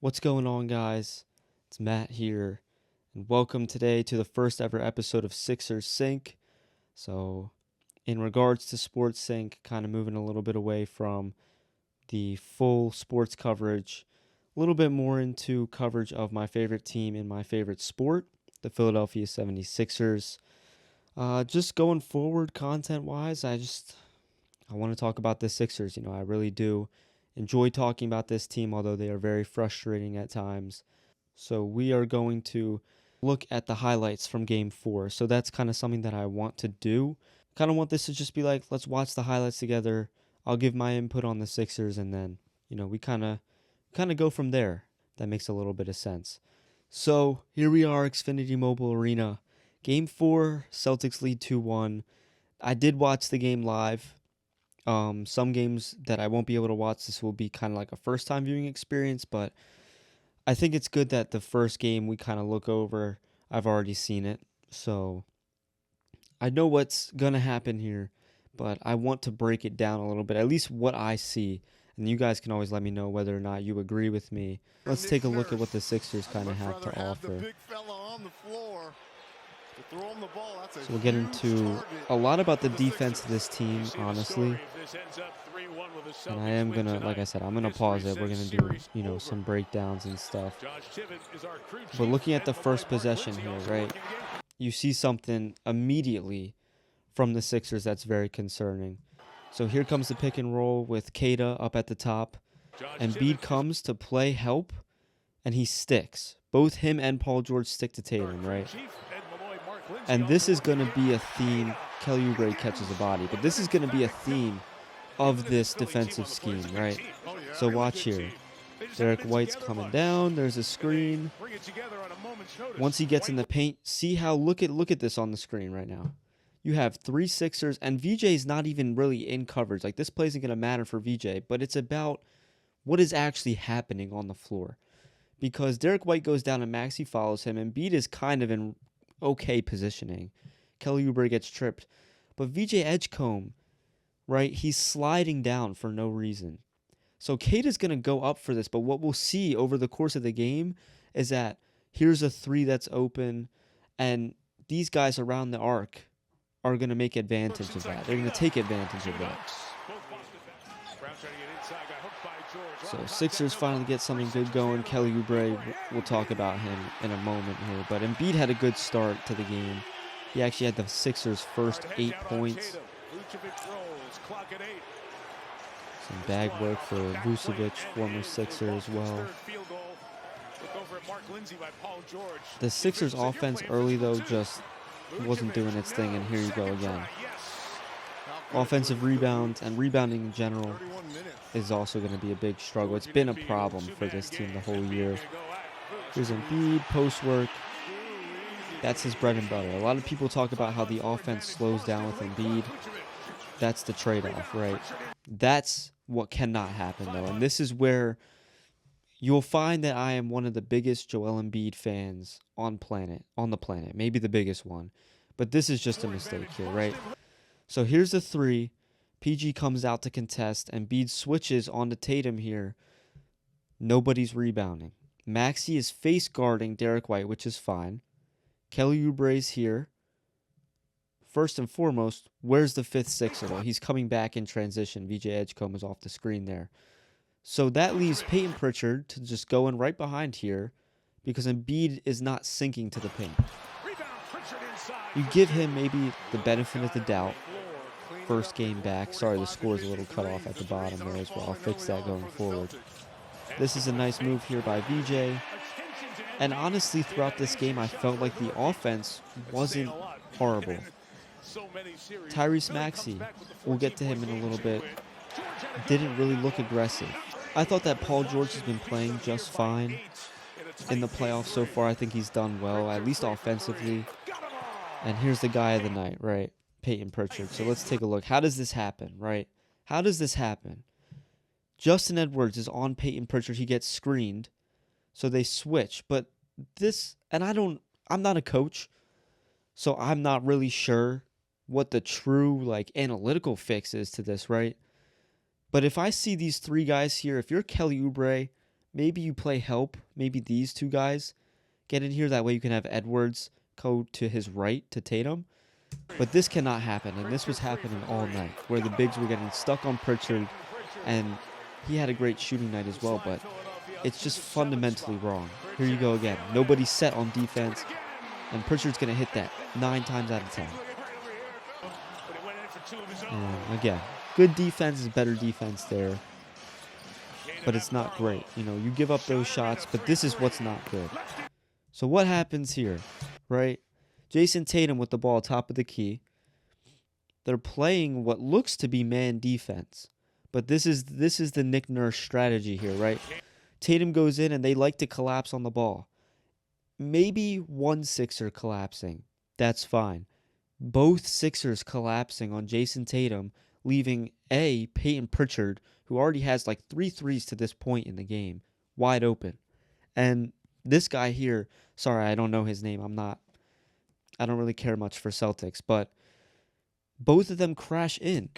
What's going on, guys? It's Matt here, and welcome today to the first ever episode of Sixers Sync. So, in regards to Sports Sync, kind of moving a little bit away from the full sports coverage, a little bit more into coverage of my favorite team in my favorite sport, the Philadelphia 76ers. Just going forward, content-wise, I want to talk about the Sixers. I really do enjoy talking about this team, although they are very frustrating at times. So we are going to look at the highlights from Game 4. So that's kind of something that I want to do. Kind of want this to just be like, let's watch the highlights together. I'll give my input on the Sixers, and then, we kind of go from there. That makes a little bit of sense. So here we are, Xfinity Mobile Arena. Game 4, Celtics lead 2-1. I did watch the game live. Some games that I won't be able to watch, this will be kind of like a first-time viewing experience, but I think it's good that the first game we kind of look over, I've already seen it, so I know what's going to happen here, but I want to break it down a little bit, at least what I see, and you guys can always let me know whether or not you agree with me. Let's take a look at what the Sixers kind of have to offer. So we'll get into a lot about the defense of this team, honestly. And I am going to, like I said, I'm going to pause it. We're going to do, some breakdowns and stuff. But looking at the first possession here, right, you see something immediately from the Sixers that's very concerning. So here comes the pick and roll with Kata up at the top. Embiid comes to play help, and he sticks. Both him and Paul George stick to Tatum, right? And this is going to be a theme. Kelly Oubre catches a body, but this is going to be a theme of this defensive scheme, right? So watch here. Derek White's coming down. There's a screen. Once he gets in the paint, see how, look at this on the screen right now. You have 3 Sixers, and VJ's not even really in coverage. Like, this play isn't going to matter for VJ, but it's about what is actually happening on the floor. Because Derek White goes down and Maxey follows him, and Embiid is kind of in okay positioning. Kelly Oubre gets tripped. But VJ Edgecombe, right, he's sliding down for no reason. So Kata's going to go up for this, but what we'll see over the course of the game is that here's a 3 that's open, and these guys around the arc are going to make advantage of that. They're going to take advantage of that. So Sixers finally get something good going. Kelly Oubre, we'll talk about him in a moment here. But Embiid had a good start to the game. He actually had the Sixers' first 8 points. Some bag work for Vucevic, former Sixer as well. The Sixers' offense early, though, just wasn't doing its thing, and here you go again. Offensive rebounds and rebounding in general is also going to be a big struggle. It's been a problem for this team the whole year. Here's Embiid, post work. That's his bread and butter. A lot of people talk about how the offense slows down with Embiid. That's the trade-off, right? That's what cannot happen, though. And this is where you'll find that I am one of the biggest Joel Embiid fans on the planet. Maybe the biggest one. But this is just a mistake here, right? So here's the 3. PG comes out to contest. Embiid switches onto Tatum here. Nobody's rebounding. Maxey is face guarding Derek White, which is fine. Kelly Oubre's here. First and foremost, where's the 5th Sixer, though? He's coming back in transition. VJ Edgecombe is off the screen there. So that leaves Peyton Pritchard to just go in right behind here because Embiid is not sinking to the paint. You give him maybe the benefit of the doubt. First game back. Sorry, the score is a little cut off at the bottom there as well. I'll fix that going forward. This is a nice move here by VJ. And honestly, throughout this game, I felt like the offense wasn't horrible. Tyrese Maxey, we'll get to him in a little bit, didn't really look aggressive. I thought that Paul George has been playing just fine in the playoffs so far. I think he's done well, at least offensively. And here's the guy of the night, right? Peyton Pritchard. So let's take a look. How does this happen, right? How does this happen? Justin Edwards is on Peyton Pritchard. He gets screened. So they switch. But this, and I'm not a coach, so I'm not really sure what the true, analytical fix is to this, right? But if I see these 3 guys here, if you're Kelly Oubre, maybe you play help. Maybe these two guys get in here. That way you can have Edwards go to his right to Tatum. But this cannot happen, and this was happening all night, where the bigs were getting stuck on Pritchard, and he had a great shooting night as well, but it's just fundamentally wrong. Here you go again. Nobody's set on defense, and Pritchard's going to hit that 9 times out of 10. And again, good defense is better defense there, but it's not great. You know, you give up those shots, but this is what's not good. So what happens here, right? Jason Tatum with the ball top of the key. They're playing what looks to be man defense, but this is the Nick Nurse strategy here, right? Tatum goes in and they like to collapse on the ball. Maybe one Sixer collapsing, that's fine. Both Sixers collapsing on Jason Tatum, leaving Peyton Pritchard, who already has like 3 threes to this point in the game, wide open. And this guy here, sorry, I don't know his name. I don't really care much for Celtics, but both of them crash in.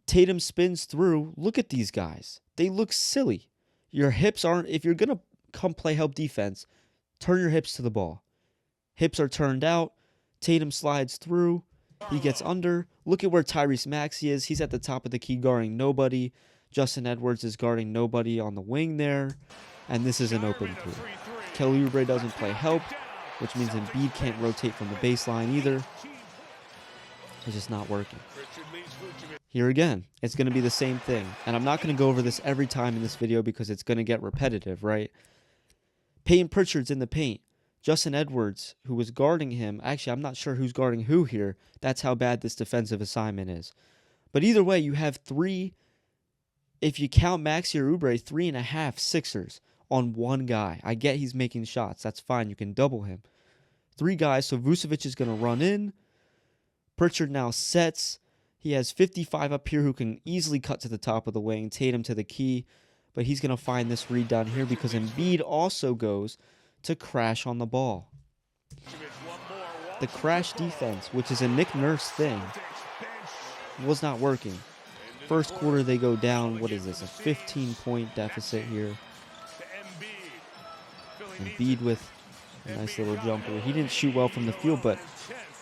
Tatum spins through. Look at these guys. They look silly. Your hips aren't, if you're going to come play help defense, turn your hips to the ball. Hips are turned out. Tatum slides through. He gets under. Look at where Tyrese Maxey is. He's at the top of the key guarding nobody. Justin Edwards is guarding nobody on the wing there. And this is an open three. Kelly Oubre doesn't play help, which means Embiid can't rotate from the baseline either. It's just not working. Here again, it's going to be the same thing. And I'm not going to go over this every time in this video because it's going to get repetitive, right? Peyton Pritchard's in the paint. Justin Edwards, who was guarding him, actually, I'm not sure who's guarding who here. That's how bad this defensive assignment is. But either way, you have 3, if you count Maxey or Oubre, 3.5 Sixers on one guy. I get he's making shots. That's fine. You can double him. 3 guys, so Vucevic is going to run in. Pritchard now sets. He has 55 up here who can easily cut to the top of the wing. Tatum to the key. But he's going to find this read down here because Embiid also goes to crash on the ball. The crash defense, which is a Nick Nurse thing, was not working. First quarter, they go down. What is this? A 15-point deficit here. Embiid with a nice little jumper. He didn't shoot well from the field, but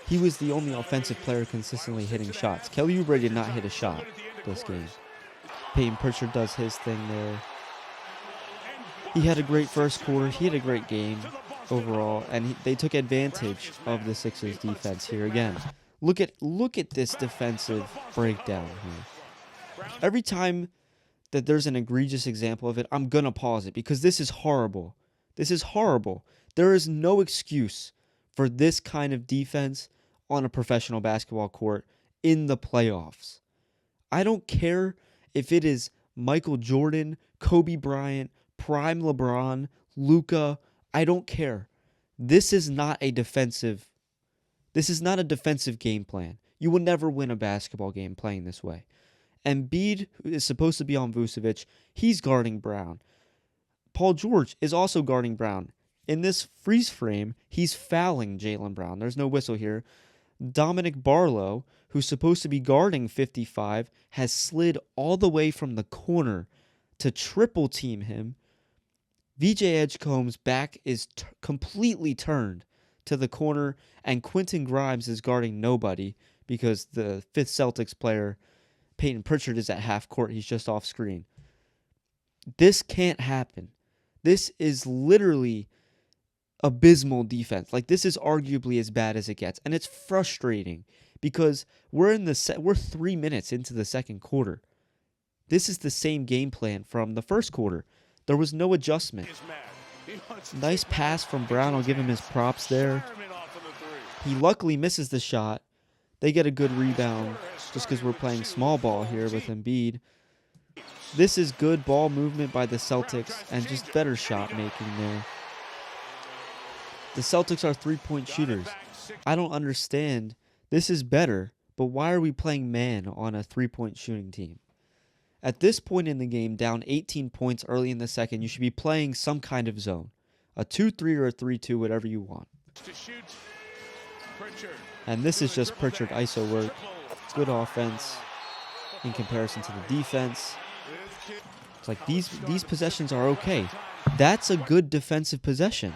he was the only offensive player consistently hitting shots. Kelly Oubre did not hit a shot this game. Peyton Pritchard does his thing there. He had a great first quarter. He had a great game overall, and they took advantage of the Sixers defense here again. Look at this defensive breakdown here. Every time that there's an egregious example of it, I'm going to pause it because this is horrible. This is horrible. There is no excuse for this kind of defense on a professional basketball court in the playoffs. I don't care if it is Michael Jordan, Kobe Bryant, prime LeBron, Luka. I don't care. This is not a defensive game plan. You will never win a basketball game playing this way. Embiid is supposed to be on Vucevic. He's guarding Brown. Paul George is also guarding Brown. In this freeze frame, he's fouling Jaylen Brown. There's no whistle here. Dominic Barlow, who's supposed to be guarding 55, has slid all the way from the corner to triple team him. VJ Edgecomb's back is completely turned to the corner, and Quentin Grimes is guarding nobody because the 5th Celtics player, Peyton Pritchard, is at half court. He's just off screen. This can't happen. This is literally abysmal defense. Like, this is arguably as bad as it gets, and it's frustrating because we're 3 minutes into the second quarter. This is the same game plan from the first quarter. There was no adjustment. Nice pass from Brown. I'll give him his props there. He luckily misses the shot. They get a good rebound just because we're playing small ball here with Embiid. This is good ball movement by the Celtics and just better shot making there. The Celtics are 3-point shooters. I don't understand. This is better, but why are we playing man on a 3-point shooting team? At this point in the game, down 18 points early in the second, you should be playing some kind of zone. A 2-3 or a 3-2, whatever you want. And this is just Pritchard ISO work. Good offense in comparison to the defense. Like, these possessions are okay. That's a good defensive possession.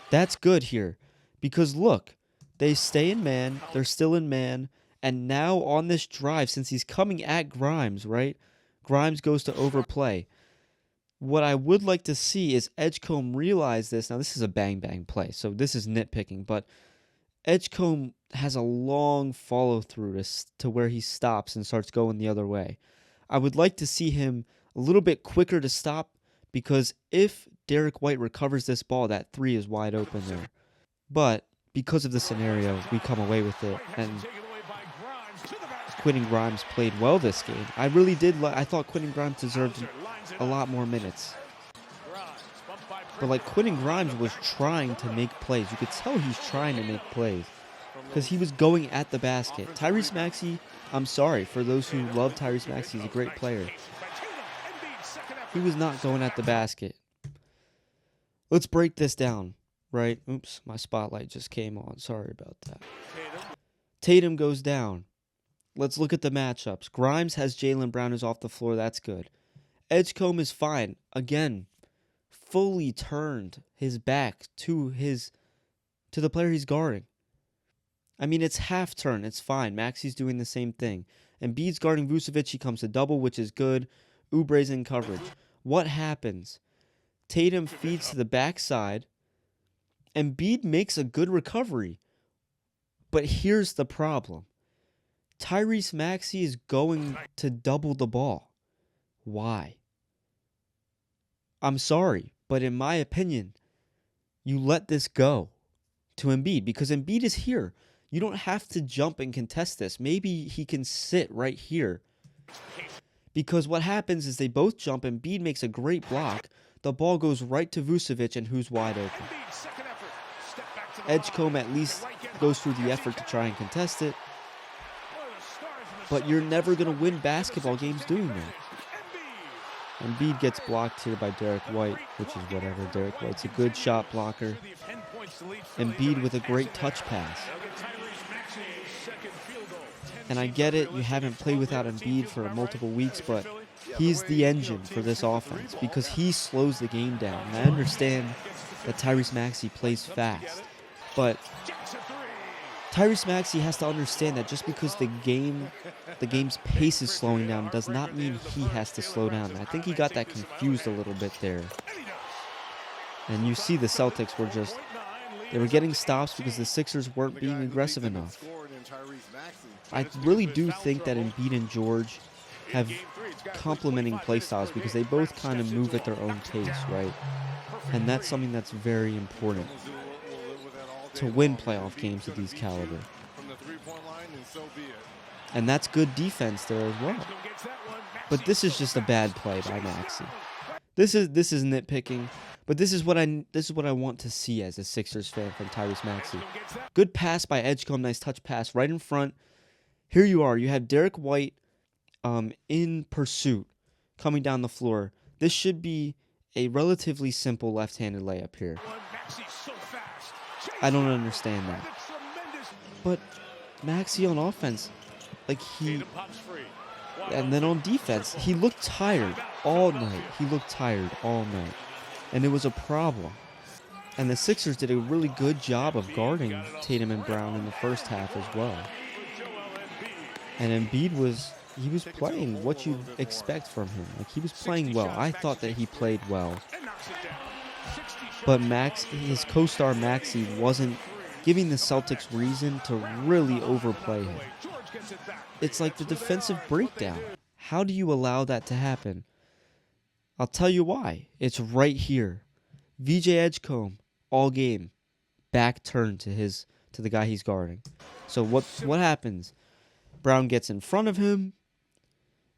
That's good here. Because, look, they stay in man. They're still in man. And now on this drive, since he's coming at Grimes, right? Grimes goes to overplay. What I would like to see is Edgecombe realize this. Now, this is a bang-bang play, so this is nitpicking. But Edgecombe has a long follow-through to where he stops and starts going the other way. I would like to see him a little bit quicker to stop, because if Derek White recovers this ball, that 3 is wide open there. But because of the scenario, we come away with it. And Quentin Grimes played well this game. I really did. I thought Quentin Grimes deserved a lot more minutes. But like, Quentin Grimes was trying to make plays. You could tell he's trying to make plays because he was going at the basket. Tyrese Maxey, I'm sorry for those who love Tyrese Maxey. He's a great player. He was not going at the basket. Let's break this down, right? Oops, my spotlight just came on. Sorry about that. Tatum goes down. Let's look at the matchups. Grimes has Jaylen Brown who's off the floor. That's good. Edgecombe is fine. Again, fully turned his back to the player he's guarding. I mean, it's half turn. It's fine. Maxey's doing the same thing. Embiid's guarding Vucevic. He comes to double, which is good. Oubre's in coverage. What happens? Tatum feeds to the backside. Embiid makes a good recovery. But here's the problem. Tyrese Maxey is going to double the ball. Why? I'm sorry, but in my opinion, you let this go to Embiid because Embiid is here. You don't have to jump and contest this. Maybe he can sit right here. Because what happens is they both jump. Embiid makes a great block. The ball goes right to Vucevic, and who's wide open? Edgecombe at least goes through the effort to try and contest it. But you're never going to win basketball games doing that. Embiid gets blocked here by Derek White, which is whatever. Derek White's a good shot blocker. Embiid with a great touch pass. And I get it, you haven't played without Embiid for multiple weeks, but he's the engine for this offense because he slows the game down. And I understand that Tyrese Maxey plays fast, but Tyrese Maxey has to understand that just because the game's pace is slowing down does not mean he has to slow down. And I think he got that confused a little bit there. And you see the Celtics they were getting stops because the Sixers weren't being aggressive enough. I really do think that Embiid and George have complementing play styles because they both kind of move at their own pace, right? And that's something that's very important to win playoff games at these caliber. And that's good defense there as well. But this is just a bad play by Maxey. This is nitpicking, but this is what I want to see as a Sixers fan from Tyrese Maxey. Good pass by Edgecombe, nice touch pass right in front. Here you are. You have Derek White in pursuit coming down the floor. This should be a relatively simple left-handed layup here. I don't understand that. But Maxey on offense, and then on defense, he looked tired all night. And it was a problem. And the Sixers did a really good job of guarding Tatum and Brown in the first half as well. And Embiid was playing what you'd expect from him. He was playing well. I thought that he played well. But his co-star Maxey wasn't giving the Celtics reason to really overplay him. It's like the defensive breakdown. How do you allow that to happen? I'll tell you why. It's right here. VJ Edgecombe, all game, back turned to the guy he's guarding. So what happens? Brown gets in front of him.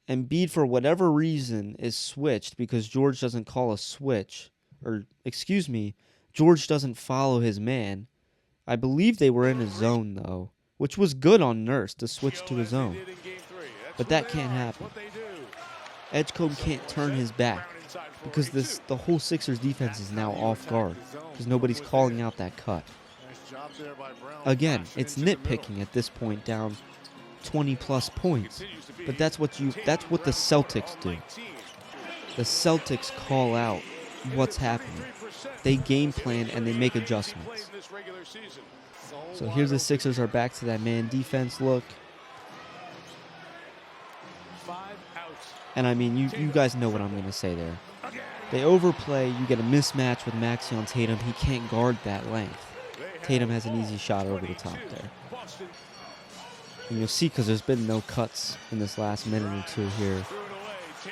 Embiid, for whatever reason, is switched because George doesn't call a switch. George doesn't follow his man. I believe they were in a zone, though, which was good on Nurse to switch to his zone. But that can't happen. Edgecombe can't turn his back because the whole Sixers defense is now off guard because nobody's calling out that cut. Again, it's nitpicking at this point, down 20-plus points, but that's what the Celtics do. the Celtics call out what's happening. They game plan and they make adjustments. So here's the Sixers are back to that man defense look. And I mean, you guys know what I'm going to say there. They overplay. You get a mismatch with Maxey on Tatum. He can't guard that length. Tatum has an easy shot over the top there. And you'll see because there's been no cuts in this last minute or two here.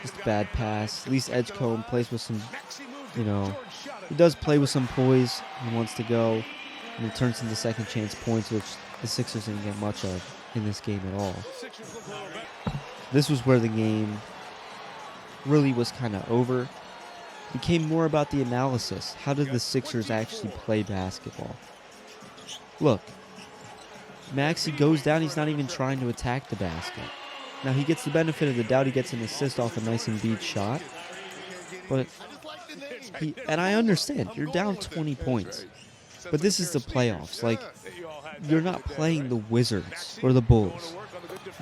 Just a bad pass. At least Edgecombe plays with some, he does play with some poise. He wants to go. And it turns into second chance points, which the Sixers didn't get much of in this game at all. This was where the game really was kind of over. It became more about the analysis. How did the Sixers actually play basketball? Look, Maxey goes down. He's not even trying to attack the basket. Now, he gets the benefit of the doubt. He gets an assist off a nice and beat shot. But, and I understand, you're down 20 points. But this is the playoffs. Like, you're not playing the Wizards or the Bulls.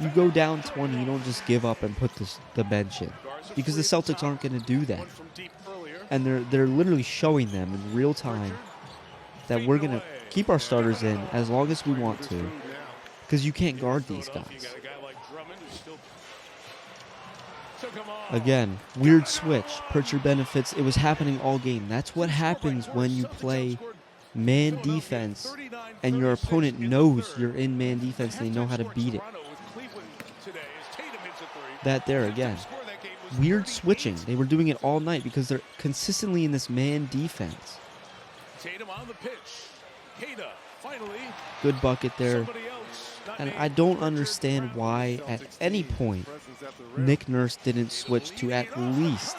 You go down 20, you don't just give up and put the bench in. Because the Celtics aren't going to do that. And they're literally showing them in real time that we're going to keep our starters in as long as we want to. Because you can't guard these guys. Again, weird switch. Pritchard benefits. It was happening all game. That's what happens when you play man defense and your opponent knows you're in man defense and they know how to beat it. That there again. Weird switching. They were doing it all night because they're consistently in this man defense. Good bucket there. And I don't understand why at any point Nick Nurse didn't switch to at least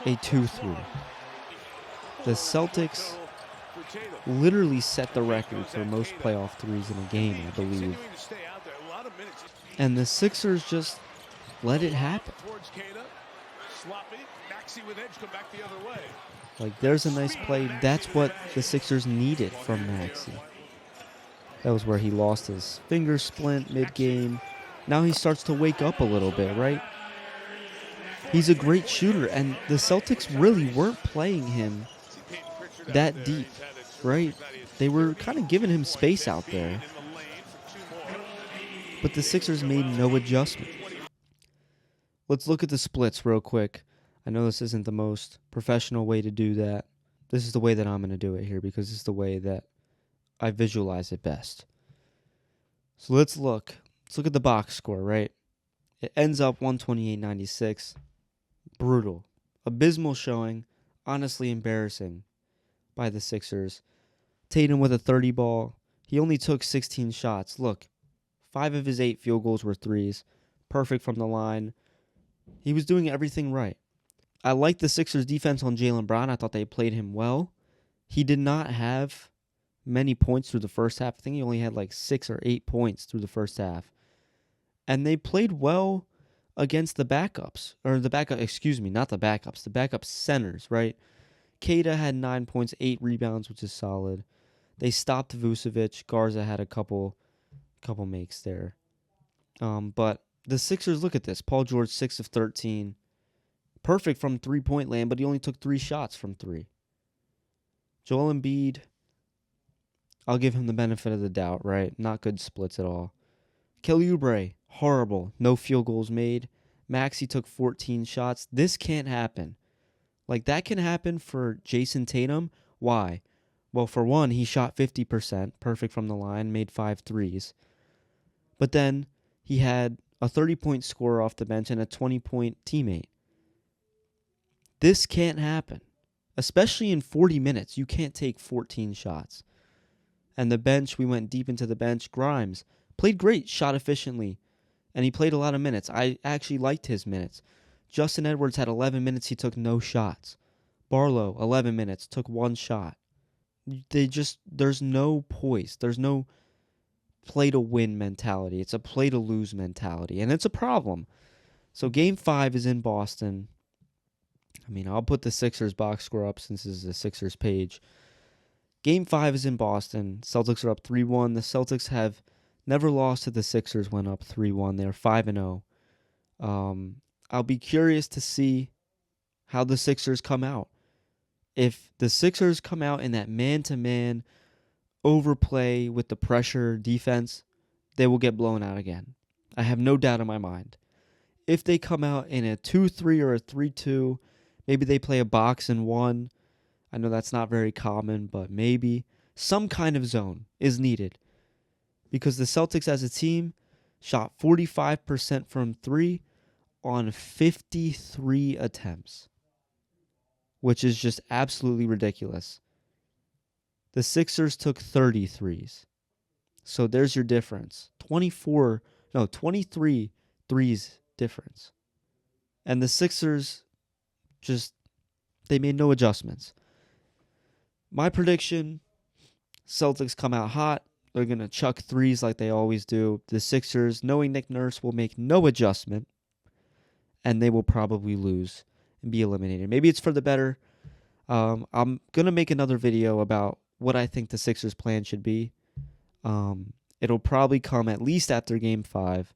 a 2-3. The Celtics literally set the record for most playoff threes in a game, I believe. And the Sixers just let it happen. Like, there's a nice play. That's what the Sixers needed from Maxey. That was where he lost his finger splint mid-game. Now he starts to wake up a little bit, right? He's a great shooter, and the Celtics really weren't playing him that deep, right? They were kind of giving him space out there. But the Sixers made no adjustment. Let's look at the splits real quick. I know this isn't the most professional way to do that. This is the way that I'm going to do it here because it's the way that I visualize it best. So let's look. Let's look at the box score, right? It ends up 128-96. Brutal. Abysmal showing. Honestly embarrassing by the Sixers. Tatum with a 30 ball. He only took 16 shots. Look, 5 of his 8 field goals were threes. Perfect from the line. He was doing everything right. I liked the Sixers' defense on Jaylen Brown. I thought they played him well. He did not have many points through the first half. I think he only had like 6 or 8 points through the first half. And they played well against the backups. Or the backup, not the backups. The backup centers, right? Keita had 9 points, 8 rebounds, which is solid. They stopped Vucevic. Garza had a couple makes there. But the Sixers, look at this. Paul George, 6 of 13. Perfect from three-point land, but he only took 3 shots from 3. Joel Embiid, I'll give him the benefit of the doubt, right? Not good splits at all. Kelly Oubre, horrible. No field goals made. Maxey took 14 shots. This can't happen. Like, that can happen for Jason Tatum. Why? Well, for one, he shot 50%, perfect from the line, made 5 threes. But then he had a 30-point scorer off the bench and a 20-point teammate. This can't happen. Especially in 40 minutes, you can't take 14 shots. And the bench, we went deep into the bench. Grimes played great, shot efficiently, and he played a lot of minutes. I actually liked his minutes. Justin Edwards had 11 minutes, he took no shots. Barlow, 11 minutes, took 1 shot. There's no poise. There's no play-to-win mentality. It's a play-to-lose mentality, and it's a problem. So Game 5 is in Boston. I mean, I'll put the Sixers box score up since this is the Sixers page. Game 5 is in Boston. Celtics are up 3-1. The Celtics have never lost to the Sixers when up 3-1. They're 5-0. I'll be curious to see how the Sixers come out. If the Sixers come out in that man-to-man overplay with the pressure defense, they will get blown out again. I have no doubt in my mind. If they come out in a 2-3 or a 3-2, maybe they play a box and one. I know that's not very common, but maybe some kind of zone is needed. Because the Celtics as a team shot 45% from 3 on 53 attempts, which is just absolutely ridiculous. The Sixers took 33s. So there's your difference. 23 threes difference. And the Sixers they made no adjustments. My prediction, Celtics come out hot. They're going to chuck threes like they always do. The Sixers, knowing Nick Nurse, will make no adjustment, and they will probably lose and be eliminated. Maybe it's for the better. I'm going to make another video about what I think the Sixers' plan should be. It'll probably come at least after Game 5,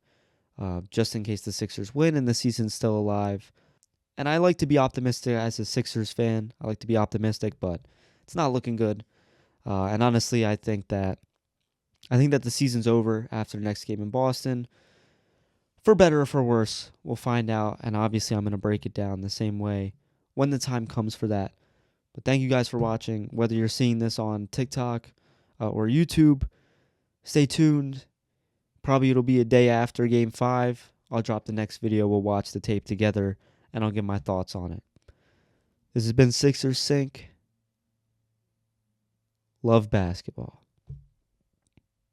just in case the Sixers win and the season's still alive. And I like to be optimistic as a Sixers fan. I like to be optimistic, but it's not looking good. And honestly, I think that the season's over after the next game in Boston. For better or for worse, we'll find out. And obviously, I'm going to break it down the same way when the time comes for that. But thank you guys for watching. Whether you're seeing this on TikTok or YouTube, stay tuned. Probably it'll be a day after Game 5. I'll drop the next video. We'll watch the tape together, and I'll give my thoughts on it. This has been SixersSync. Love basketball.